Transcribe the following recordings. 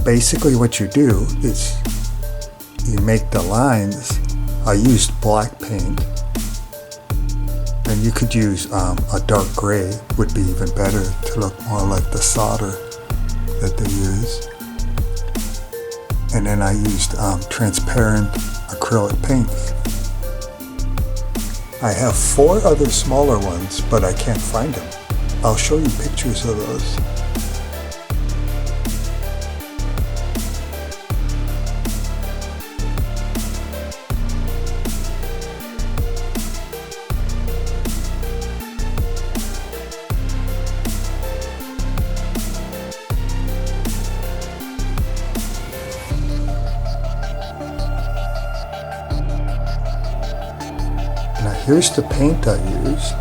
basically what you do is you make the lines. I used black paint, and you could use a dark gray, would be even better to look more like the solder that they use. And then I used transparent acrylic paints. I have 4 other smaller ones, but I can't find them. I'll show you pictures of those. Now here's the paint I used.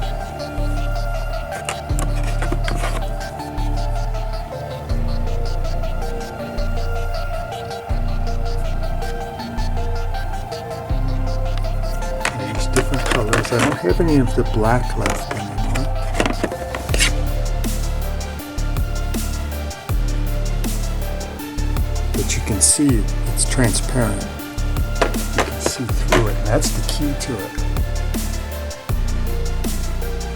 These different colors. I don't have any of the black left anymore. But you can see it's transparent. You can see through it, and that's the key to it.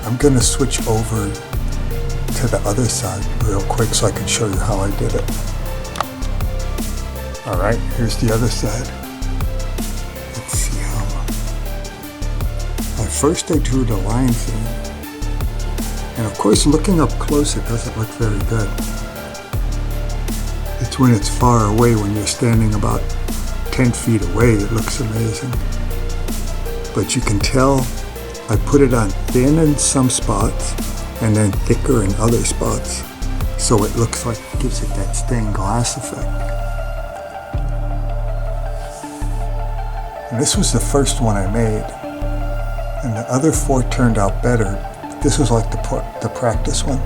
I'm going to switch over to the other side real quick so I can show you how I did it. Alright, here's the other side. Let's see how... At first I drew the lines in. And of course, looking up close, it doesn't look very good. It's when it's far away, when you're standing about 10 feet away, it looks amazing. But you can tell I put it on thin in some spots and then thicker in other spots, so it looks like it gives it that stained glass effect. And this was the first one I made, and the other 4 turned out better. This was like the practice one,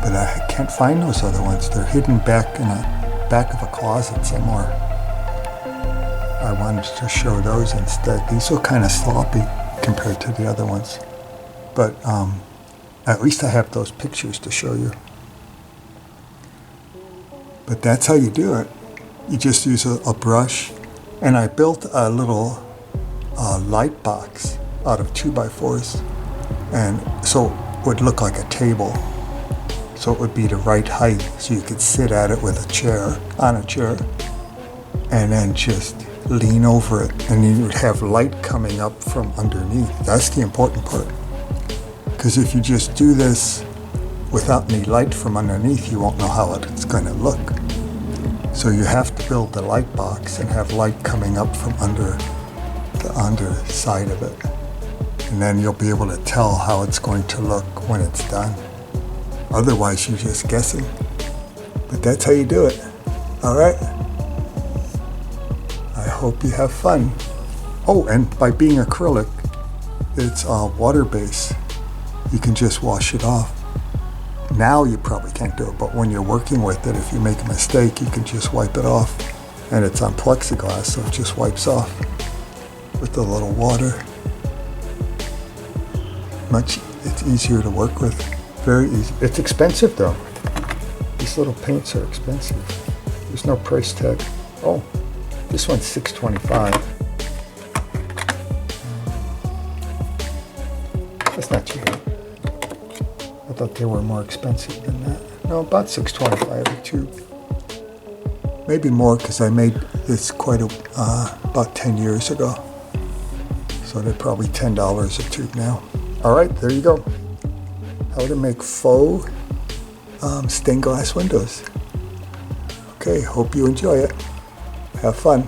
but I can't find those other ones. They're hidden back in the back of a closet somewhere. I wanted to show those instead. These are kind of sloppy compared to the other ones, but at least I have those pictures to show you. But that's how you do it. You just use a brush, and I built a little light box out of 2x4s, and so it would look like a table, so it would be the right height so you could sit at it with a chair, on a chair, and then just lean over it, and you would have light coming up from underneath. That's the important part, because if you just do this without any light from underneath, you won't know how it's going to look. So you have to build the light box and have light coming up from under the underside of it, and then you'll be able to tell how it's going to look when it's done. Otherwise you're just guessing. But that's how you do it. Alright? I hope you have fun. Oh, and by being acrylic, it's water-based. You can just wash it off. Now you probably can't do it, but when you're working with it, if you make a mistake, you can just wipe it off. And it's on plexiglass, so it just wipes off with a little water. It's easier to work with. Very easy. It's expensive though. These little paints are expensive. There's no price tag. Oh, this one's $6.25. That's not cheap. I thought they were more expensive than that. No, about $6.25 a tube. Maybe more, because I made this about 10 years ago. So they're probably $10 a tube now. All right, there you go. How to make faux stained glass windows. Okay, hope you enjoy it. Have fun.